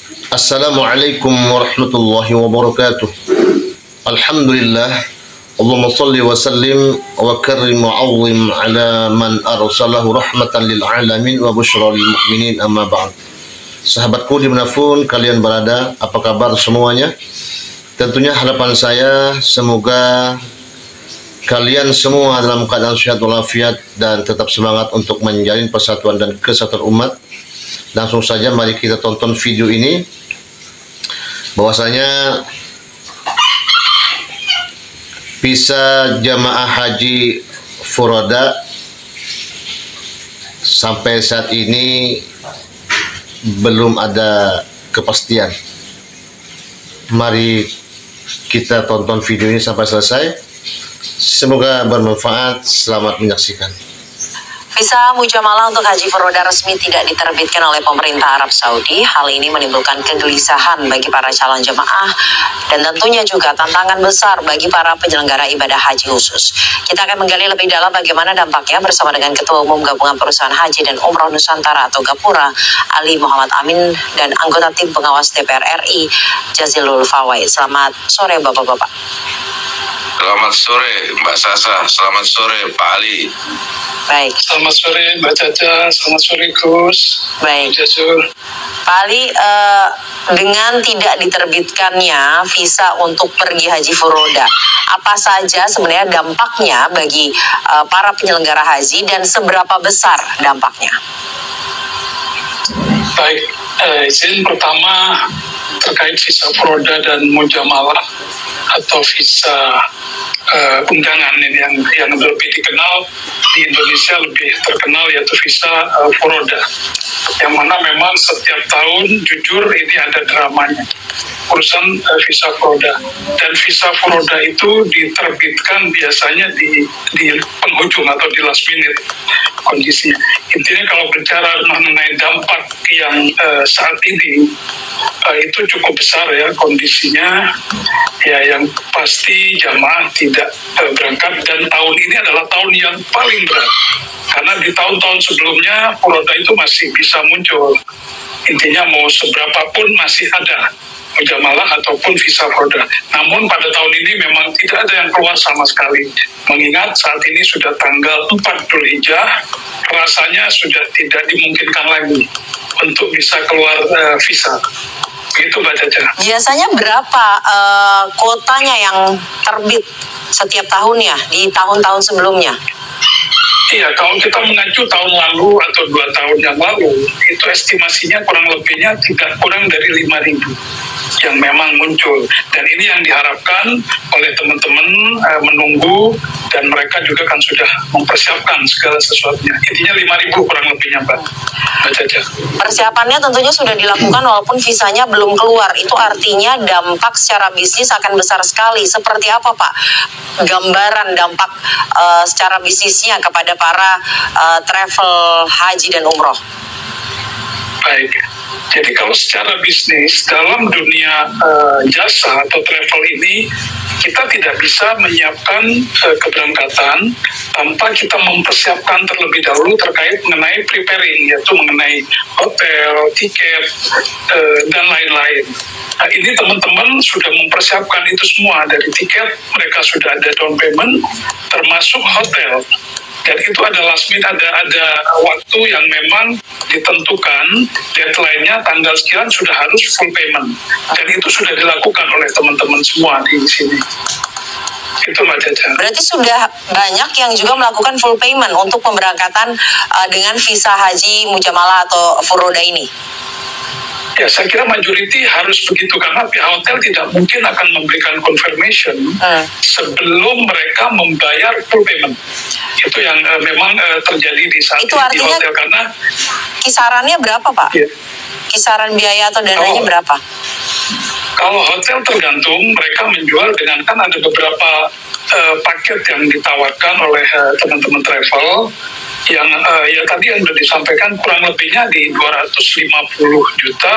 Assalamualaikum warahmatullahi wabarakatuh. Alhamdulillah. Allahumma salli wa sallim wa karrim wa azim ala man arsalahu rahmatan lil alamin wa busyra lil mu'minin, amma ba'd. Sahabatku dimanapun kalian berada, apa kabar semuanya? Tentunya harapan saya semoga kalian semua dalam keadaan sehat walafiat dan tetap semangat untuk menjalin persatuan dan kesatuan umat. Langsung saja mari kita tonton video ini, bahwasanya visa jamaah haji furoda sampai saat ini belum ada kepastian. Mari kita tonton video ini sampai selesai. Semoga bermanfaat. Selamat menyaksikan. Visa mujamalah untuk haji furoda resmi tidak diterbitkan oleh pemerintah Arab Saudi. Hal ini menimbulkan kegelisahan bagi para calon jemaah dan tentunya juga tantangan besar bagi para penyelenggara ibadah haji khusus. Kita akan menggali lebih dalam bagaimana dampaknya bersama dengan Ketua Umum Gabungan Perusahaan Haji dan Umroh Nusantara atau Gapura, Ali Muhammad Amin, dan anggota tim pengawas DPR RI, Jazilul Fawait. Selamat sore Bapak-Bapak. Selamat sore Mbak Sasa, selamat sore Pak Ali. Baik. Selamat sore Mbak Caca, selamat sore Gus. Baik. Jazul. Pak Ali, dengan tidak diterbitkannya visa untuk pergi haji furoda, apa saja sebenarnya dampaknya bagi para penyelenggara haji dan seberapa besar dampaknya? Baik, izin pertama terkait visa furoda dan mujamalah atau visa undangan ini yang lebih dikenal di Indonesia, lebih terkenal yaitu visa furoda, yang mana memang setiap tahun jujur ini ada dramanya urusan visa furoda, dan visa furoda itu diterbitkan biasanya di penghujung atau di last minute kondisinya. Intinya kalau bicara mengenai dampak yang saat ini itu cukup besar ya kondisinya, ya yang pasti jamaah tidak berangkat, dan tahun ini adalah tahun yang paling berat karena di tahun-tahun sebelumnya furoda itu masih bisa muncul. Intinya mau seberapa pun masih ada mujamalah ataupun visa furoda. Namun pada tahun ini memang tidak ada yang keluar sama sekali. Mengingat saat ini sudah tanggal 4 Dzulhijjah, rasanya sudah tidak dimungkinkan lagi untuk bisa keluar visa. Begitu Mbak Caca. Biasanya berapa kuotanya yang terbit setiap tahunnya di tahun-tahun sebelumnya? Iya, kalau kita mengacu tahun lalu atau 2 tahun yang lalu, itu estimasinya kurang lebihnya tidak kurang dari 5.000 yang memang muncul. Dan ini yang diharapkan oleh teman-teman menunggu, dan mereka juga kan sudah mempersiapkan segala sesuatunya. Intinya 5.000 kurang lebihnya Mbak Caca. Persiapannya tentunya sudah dilakukan walaupun visanya belum keluar. Itu artinya dampak secara bisnis akan besar sekali. Seperti apa Pak gambaran dampak secara bisnisnya kepada para travel haji dan umroh? Baik, jadi kalau secara bisnis dalam dunia jasa atau travel ini, kita tidak bisa menyiapkan keberangkatan tanpa kita mempersiapkan terlebih dahulu terkait mengenai preparing, yaitu mengenai hotel, tiket, dan lain-lain. Nah, ini teman-teman sudah mempersiapkan itu semua, dari tiket mereka sudah ada down payment, termasuk hotel. Dan itu ada last minute, ada waktu yang memang ditentukan, deadline-nya tanggal sekian sudah harus full payment. Dan itu sudah dilakukan oleh teman-teman semua di sini. Itu Mbak Caca. Berarti sudah banyak yang juga melakukan full payment untuk pemberangkatan dengan visa haji mujamalah atau furoda ini? Ya, saya kira majority harus begitu, karena pihak hotel tidak mungkin akan memberikan confirmation sebelum mereka membayar full payment. Itu yang memang terjadi di saat itu ini di hotel, karena kisarannya berapa Pak? Ya. Kisaran biaya atau dananya berapa? Kalau hotel tergantung, mereka menjual dengan, kan ada beberapa paket yang ditawarkan oleh teman-teman travel. yang ya tadi yang sudah disampaikan kurang lebihnya di 250 juta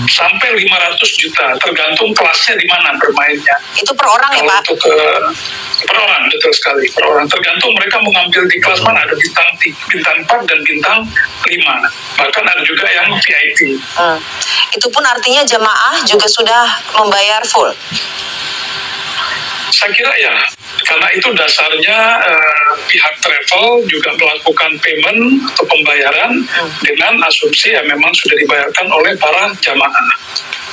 sampai 500 juta, tergantung kelasnya di mana bermainnya. Itu per orang ya, Pak? Untuk per orang, betul sekali, per orang. Tergantung mereka mengambil di kelas mana, ada bintang 4 dan bintang 5. Bahkan ada juga yang VIP. Itu pun artinya jemaah juga sudah membayar full? Saya kira ya, karena itu dasarnya pihak travel juga melakukan payment atau pembayaran dengan asumsi ya memang sudah dibayarkan oleh para jamaah.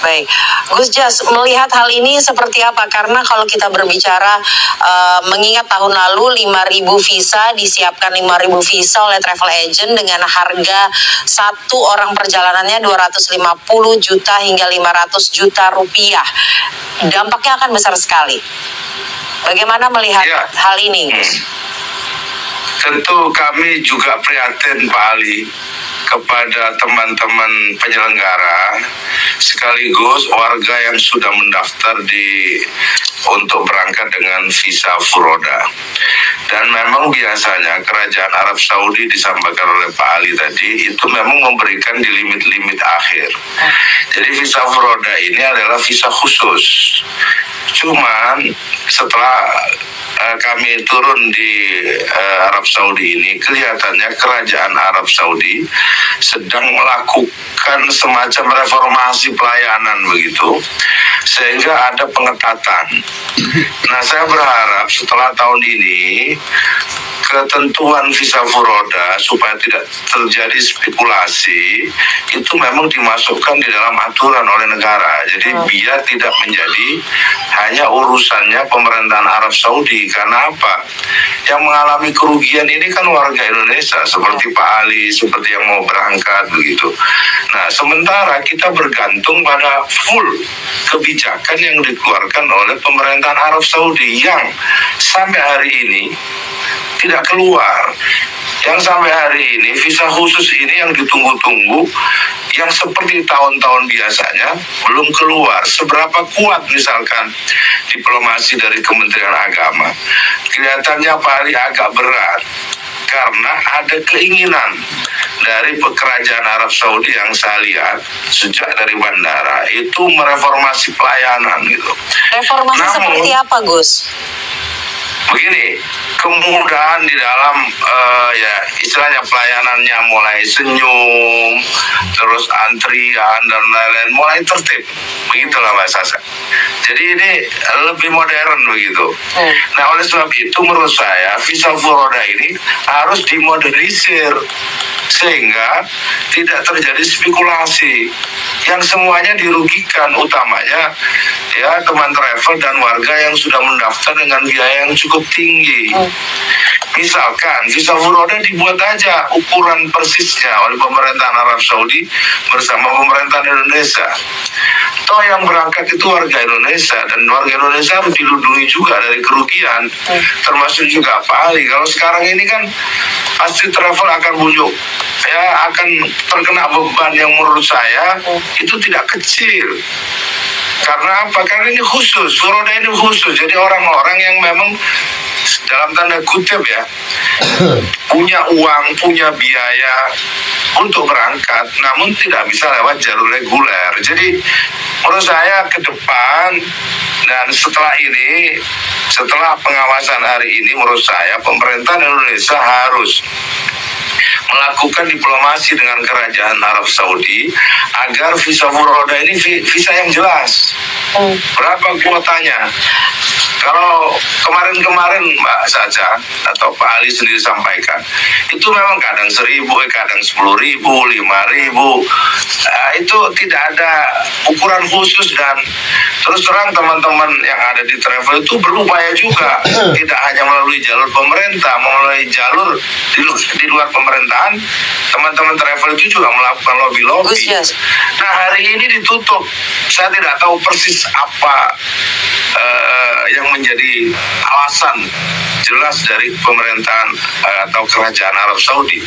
Baik, Gus Jas, melihat hal ini seperti apa? Karena kalau kita berbicara mengingat tahun lalu 5.000 visa, disiapkan 5.000 visa oleh travel agent dengan harga satu orang perjalanannya 250 juta hingga 500 juta rupiah. Dampaknya akan besar sekali. Bagaimana melihat hal ini, Gus? Tentu kami juga prihatin, Pak Ali, kepada teman-teman penyelenggara sekaligus warga yang sudah mendaftar untuk berangkat dengan visa furoda. Dan memang biasanya kerajaan Arab Saudi disampaikan oleh Pak Ali tadi itu memang memberikan di limit-limit akhir. Jadi visa furoda ini adalah visa khusus. Cuman setelah kami turun di Arab Saudi ini, kelihatannya kerajaan Arab Saudi sedang melakukan semacam reformasi pelayanan begitu, sehingga ada pengetatan. Nah, saya berharap setelah tahun ini ketentuan visa furoda supaya tidak terjadi spekulasi itu memang dimasukkan di dalam aturan oleh negara. Jadi biar tidak menjadi hanya urusannya pemerintahan Arab Saudi. Karena apa? Yang mengalami kerugian ini kan warga Indonesia seperti Pak Ali, seperti yang mau berangkat begitu. Nah, sementara kita bergantung pada full kebijakan yang dikeluarkan oleh pemerintahan Arab Saudi yang sampai hari ini tidak keluar. Yang sampai hari ini visa khusus ini yang ditunggu-tunggu, yang seperti tahun-tahun biasanya belum keluar. Seberapa kuat misalkan diplomasi dari Kementerian Agama, kelihatannya Pak Ali agak berat karena ada keinginan dari kerajaan Arab Saudi yang saya lihat sejak dari bandara itu mereformasi pelayanan gitu. Reformasi seperti apa, Gus? Begini, kemudahan di dalam ya istilahnya pelayanannya mulai senyum, terus antrian dan lain-lain mulai tertib, begitulah Mbak Sasa. Jadi ini lebih modern begitu. Nah, oleh sebab itu menurut saya visa furoda ini harus dimodernisir sehingga tidak terjadi spekulasi yang semuanya dirugikan, utamanya ya teman travel dan warga yang sudah mendaftar dengan biaya yang cukup tinggi. Misalkan visa furoda dibuat aja ukuran persisnya oleh pemerintahan Arab Saudi bersama pemerintahan Indonesia. Toh yang berangkat itu warga Indonesia, dan warga Indonesia harus dilindungi juga dari kerugian, termasuk juga Pak Ali. Kalau sekarang ini kan pasti travel akan bujuk, ya akan terkena beban yang menurut saya itu tidak kecil. Karena apa? Karena ini khusus, furoda ini khusus. Jadi orang-orang yang memang dalam tanda kutip ya punya uang, punya biaya untuk berangkat, namun tidak bisa lewat jalur reguler. Jadi menurut saya ke depan dan setelah ini, setelah pengawasan hari ini, menurut saya pemerintah Indonesia harus melakukan diplomasi dengan kerajaan Arab Saudi agar visa furoda ini visa yang jelas. Berapa kuotanya? Kalau kemarin-kemarin Mbak Saja atau Pak Ali sendiri sampaikan, itu memang kadang 1.000, kadang 10.000, 5.000. Itu tidak ada ukuran khusus, dan terus terang teman-teman yang ada di travel itu berupaya juga tidak hanya melalui jalur pemerintah, melalui jalur di luar pemerintahan. Teman-teman travel itu juga melakukan lobby-lobby. Nah, hari ini ditutup. Saya tidak tahu persis apa yang menjadi alasan jelas dari pemerintahan atau kerajaan Arab Saudi.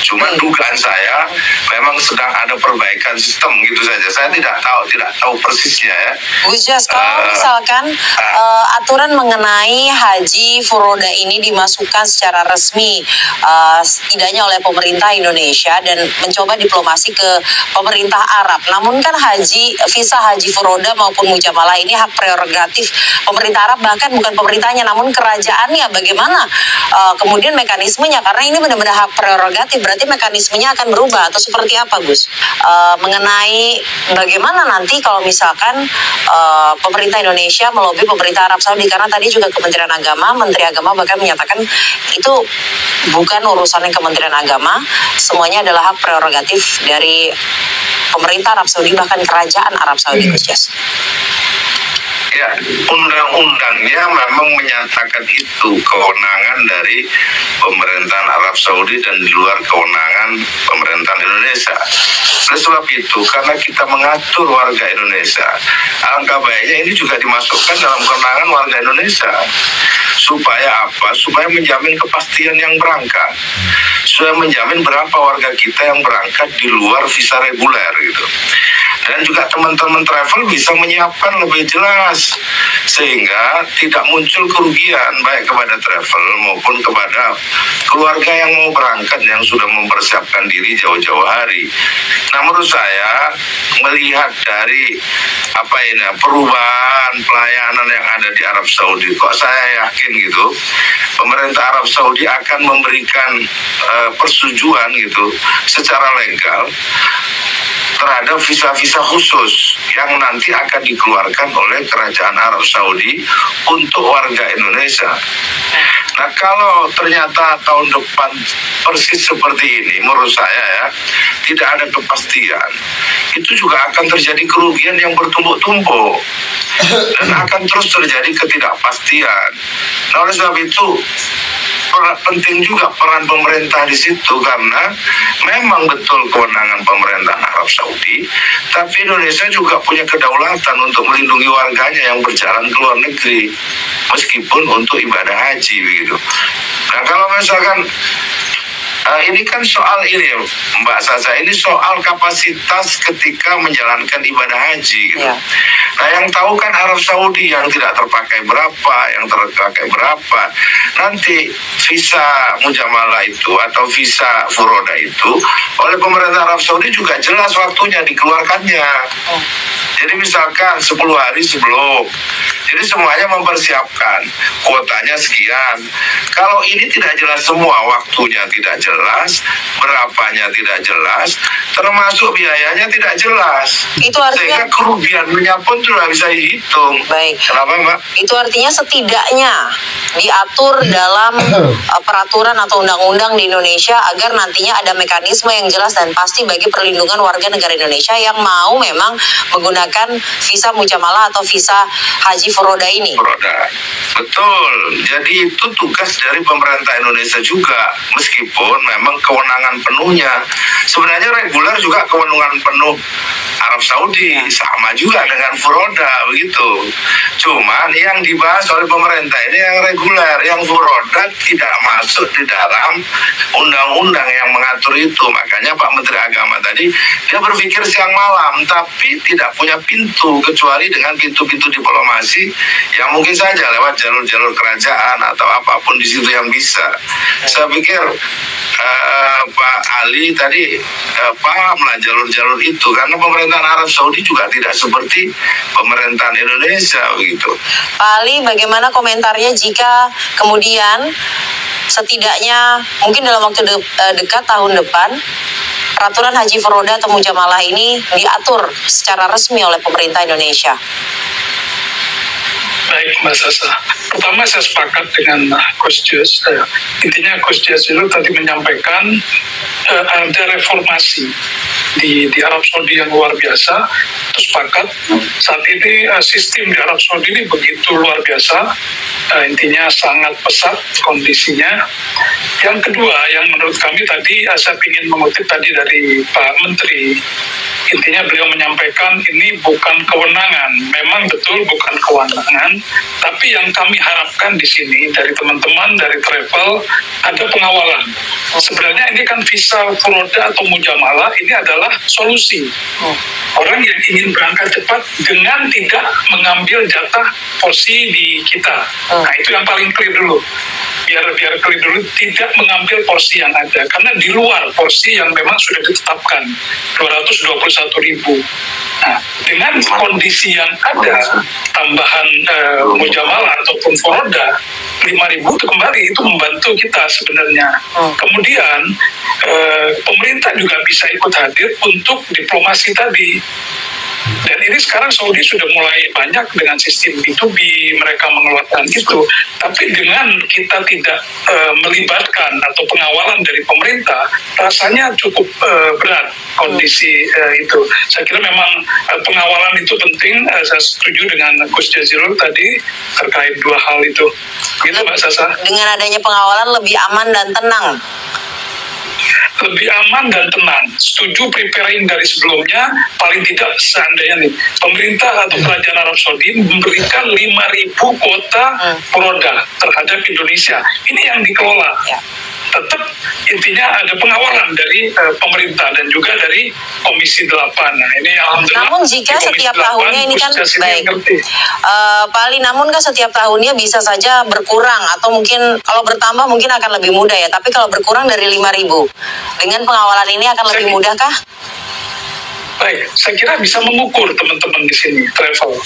Cuma dugaan saya memang sedang ada perbaikan sistem gitu saja. Saya tidak tahu persisnya ya. Gus Jas, kalau misalkan aturan mengenai haji furoda ini dimasukkan secara resmi setidaknya oleh pemerintah Indonesia dan mencoba diplomasi ke pemerintah Arab. Namun kan visa haji furoda maupun mujamalah ini hak prerogatif pemerintah Arab, bahkan bukan pemerintahnya namun kerajaannya. Bagaimana kemudian mekanismenya, karena ini benar-benar hak prerogatif, berarti mekanismenya akan berubah atau seperti apa, Gus? Mengenai bagaimana nanti kalau misalkan pemerintah Indonesia melobi pemerintah Arab Saudi, karena tadi juga Kementerian Agama, Menteri Agama bahkan menyatakan itu bukan urusannya Kementerian Agama, semuanya adalah hak prerogatif dari pemerintah Arab Saudi, bahkan kerajaan Arab Saudi, Gus Jas. Ya, undang-undangnya memang menyatakan itu kewenangan dari pemerintahan Arab Saudi dan di luar kewenangan pemerintahan Indonesia. Oleh sebab itu, karena kita mengatur warga Indonesia, alangkah baiknya ini juga dimasukkan dalam kewenangan warga Indonesia. Supaya apa? Supaya menjamin kepastian yang berangkat. Supaya menjamin berapa warga kita yang berangkat di luar visa reguler gitu. Dan juga teman-teman travel bisa menyiapkan lebih jelas sehingga tidak muncul kerugian baik kepada travel maupun kepada keluarga yang mau berangkat yang sudah mempersiapkan diri jauh-jauh hari. Nah, menurut saya melihat dari perubahan pelayanan yang ada di Arab Saudi, kok saya yakin gitu pemerintah Arab Saudi akan memberikan persetujuan gitu secara legal terhadap visa-visa khusus yang nanti akan dikeluarkan oleh kerajaan Arab Saudi untuk warga Indonesia. Nah, kalau ternyata tahun depan persis seperti ini, menurut saya ya, tidak ada kepastian, itu juga akan terjadi kerugian yang bertumpuk-tumpuk dan akan terus terjadi ketidakpastian. Nah, oleh sebab itu penting juga peran pemerintah di situ, karena memang betul kewenangan pemerintah Arab Saudi, tapi Indonesia juga punya kedaulatan untuk melindungi warganya yang berjalan ke luar negeri, meskipun untuk ibadah haji begitu. Nah, kalau misalkan ini kan soal ini Mbak Sasa, ini soal kapasitas ketika menjalankan ibadah haji gitu. Ya. Nah, yang tahu kan Arab Saudi, yang tidak terpakai berapa, yang terpakai berapa. Nanti visa mujamalah itu atau visa furoda itu oleh pemerintah Arab Saudi juga jelas waktunya dikeluarkannya. Jadi misalkan 10 hari sebelum, jadi semuanya mempersiapkan kuotanya sekian. Kalau ini tidak jelas semua, waktunya tidak jelas, berapanya tidak jelas, termasuk biayanya tidak jelas. Itu artinya sehingga kerugiannya pun sudah bisa dihitung. Baik. Kenapa, Mbak? Itu artinya setidaknya diatur dalam peraturan atau undang-undang di Indonesia agar nantinya ada mekanisme yang jelas dan pasti bagi perlindungan warga negara Indonesia yang mau memang menggunakan visa mujamalah atau visa haji furoda ini. Furoda. Betul. Jadi itu tugas dari pemerintah Indonesia juga, meskipun memang kewenangan penuhnya. Sebenarnya reguler juga kewenangan penuh Arab Saudi, sama juga dengan furoda begitu. Cuman yang dibahas oleh pemerintah ini yang reguler, yang furoda tidak masuk di dalam undang-undang yang mengatur itu. Makanya Pak Menteri Agama tadi dia berpikir siang malam, tapi tidak punya pintu kecuali dengan pintu-pintu diplomasi yang mungkin saja lewat jalur-jalur kerajaan atau apapun di situ yang bisa. Saya pikir Pak Ali tadi pahamlah jalur-jalur itu, karena pemerintahan Arab Saudi juga tidak seperti pemerintahan Indonesia begitu. Pak Ali, bagaimana komentarnya jika kemudian setidaknya mungkin dalam waktu dekat tahun depan peraturan haji furoda atau mujamalah ini diatur secara resmi oleh pemerintah Indonesia? Baik, Mbak Sasa. Pertama, saya sepakat dengan Gus Jas. Intinya Gus Jas itu tadi menyampaikan ada reformasi di Arab Saudi yang luar biasa. Terus sepakat, saat ini sistem di Arab Saudi ini begitu luar biasa. Intinya sangat pesat kondisinya. Yang kedua, yang menurut kami tadi, saya ingin mengutip tadi dari Pak Menteri, Intinya beliau menyampaikan ini bukan kewenangan, memang betul bukan kewenangan, tapi yang kami harapkan di sini dari teman-teman dari travel ada pengawalan. Sebenarnya ini kan visa furoda atau mujamalah ini adalah solusi. Orang yang ingin berangkat cepat dengan tidak mengambil jatah porsi di kita. Nah itu yang paling clear dulu. Biar clear dulu, tidak mengambil porsi yang ada karena di luar porsi yang memang sudah ditetapkan 221.000. Nah, dengan kondisi yang ada tambahan mujamalah ataupun furoda 5.000 itu kembali itu membantu kita sebenarnya. Kemudian pemerintah juga bisa ikut hadir untuk diplomasi tadi. Dan ini sekarang Saudi sudah mulai banyak dengan sistem B2B, mereka mengeluarkan itu. Tapi dengan kita tidak melibatkan atau pengawalan dari pemerintah, rasanya cukup berat kondisi itu. Saya kira memang pengawalan itu penting. Saya setuju dengan Gus Jazilul tadi terkait dua hal itu. Gitu Mbak Sasa. Dengan adanya pengawalan lebih aman dan tenang. Lebih aman dan tenang. Setuju preparing dari sebelumnya, paling tidak seandainya nih, pemerintah atau kerajaan Arab Saudi memberikan 5.000 kuota furoda terhadap Indonesia. Ini yang dikelola. Tetap intinya ada pengawalan dari pemerintah dan juga dari Komisi 8. Nah, ini alhamdulillah. Namun jika setiap tahunnya ini kan baik, Pak Ali, namun kan setiap tahunnya bisa saja berkurang atau mungkin kalau bertambah mungkin akan lebih mudah ya. Tapi kalau berkurang dari 5.000 dengan pengawalan ini akan lebih mudah kah? Baik, saya kira bisa mengukur teman-teman di sini travel.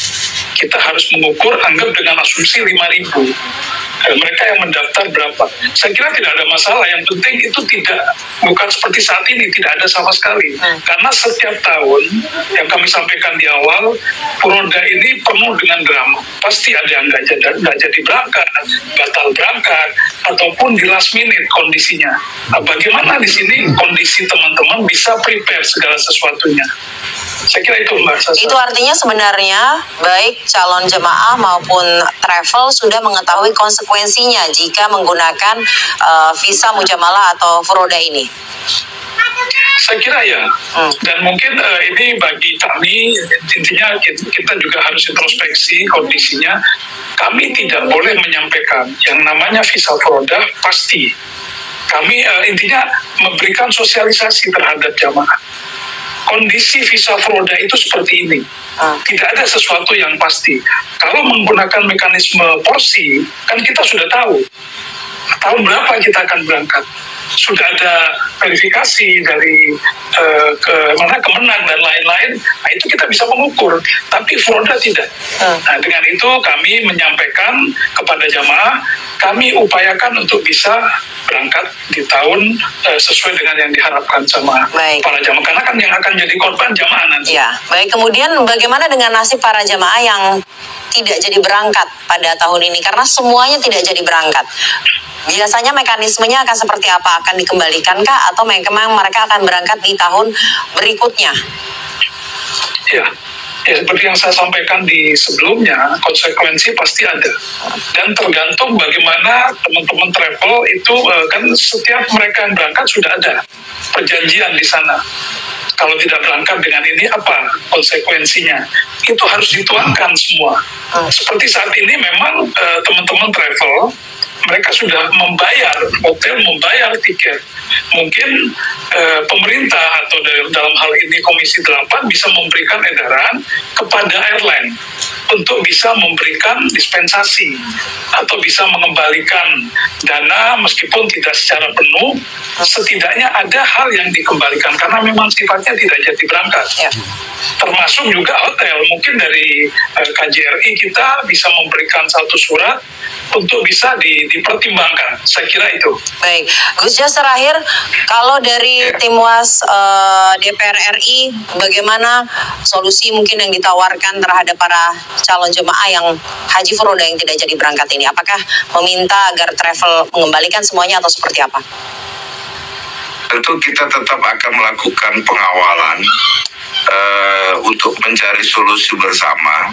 Kita harus mengukur, anggap dengan asumsi 5.000. Mereka yang mendaftar berapa? Saya kira tidak ada masalah. Yang penting itu bukan seperti saat ini, tidak ada sama sekali. Karena setiap tahun yang kami sampaikan di awal, furoda ini penuh dengan drama. Pasti ada yang nggak jadi berangkat, batal berangkat, ataupun di last minute kondisinya. Nah, bagaimana di sini kondisi teman-teman bisa prepare segala sesuatunya? Saya kira itu Mbak Sasa. Itu artinya sebenarnya baik calon jemaah maupun travel sudah mengetahui konsekuensinya jika menggunakan visa mujamalah atau furoda ini. Saya kira ya, dan mungkin ini bagi kami intinya kita juga harus introspeksi kondisinya. Kami tidak boleh menyampaikan yang namanya visa furoda pasti. Kami intinya memberikan sosialisasi terhadap jamaah. Kondisi visa furoda itu seperti ini. Tidak ada sesuatu yang pasti. Kalau menggunakan mekanisme porsi, kan kita sudah tahu tahun berapa kita akan berangkat. Sudah ada verifikasi dari Kemenang dan lain-lain. Nah, itu kita bisa mengukur. Tapi furoda tidak. Nah, dengan itu kami menyampaikan kepada jamaah, kami upayakan untuk bisa berangkat di tahun sesuai dengan yang diharapkan sama para jamaah. Karena kan yang akan jadi korban jamaah nanti. Ya, baik. Kemudian bagaimana dengan nasib para jamaah yang tidak jadi berangkat pada tahun ini? Karena semuanya tidak jadi berangkat. Biasanya mekanismenya akan seperti apa? Akan dikembalikankah atau memang mereka akan berangkat di tahun berikutnya? Ya, seperti yang saya sampaikan di sebelumnya, konsekuensi pasti ada. Dan tergantung bagaimana teman-teman travel itu, kan setiap mereka yang berangkat sudah ada perjanjian di sana. Kalau tidak berangkat dengan ini, apa konsekuensinya? Itu harus dituangkan semua. Seperti saat ini memang teman-teman travel, mereka sudah membayar hotel, membayar tiket. Mungkin pemerintah atau dalam hal ini Komisi 8 bisa memberikan edaran kepada airline untuk bisa memberikan dispensasi atau bisa mengembalikan dana meskipun tidak secara penuh, setidaknya ada hal yang dikembalikan karena memang sifatnya tidak jadi berangkat. Termasuk juga hotel, mungkin dari KJRI kita bisa memberikan satu surat untuk bisa dipertimbangkan. Saya kira itu. Baik, Gus Jas, terakhir, kalau dari tim Was DPR RI, bagaimana solusi mungkin yang ditawarkan terhadap para calon jemaah yang haji furoda yang tidak jadi berangkat ini? Apakah meminta agar travel mengembalikan semuanya atau seperti apa? Tentu kita tetap akan melakukan pengawalan untuk mencari solusi bersama.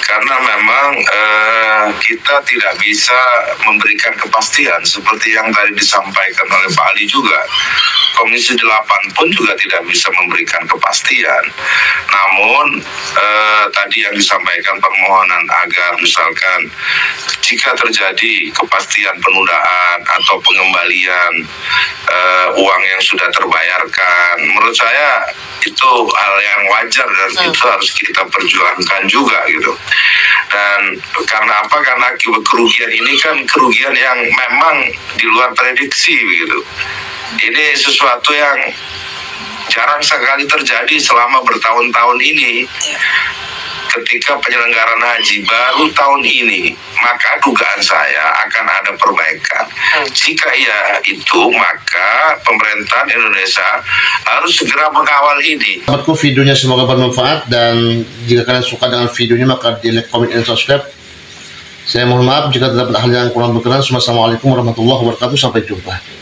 karena memang kita tidak bisa memberikan kepastian seperti yang tadi disampaikan oleh Pak Ali juga. Komisi 8 pun juga tidak bisa memberikan kepastian. Namun tadi yang disampaikan permohonan agar misalkan jika terjadi kepastian penundaan atau pengembalian uang yang sudah terbayarkan, menurut saya itu hal yang wajar dan itu harus kita perjuangkan juga gitu. Dan karena apa? Karena akibat kerugian ini kan kerugian yang memang di luar prediksi begitu. Ini sesuatu yang jarang sekali terjadi selama bertahun-tahun ini. Ketika penyelenggaraan haji baru tahun ini, maka dugaan saya akan ada perbaikan. Jika iya itu, maka pemerintahan Indonesia harus segera mengawal ini. Sahabatku, videonya semoga bermanfaat, dan jika kalian suka dengan videonya maka di like, comment, dan subscribe. Saya mohon maaf jika terdapat hal yang kurang berkenan. Wassalamualaikum warahmatullahi wabarakatuh. Sampai jumpa.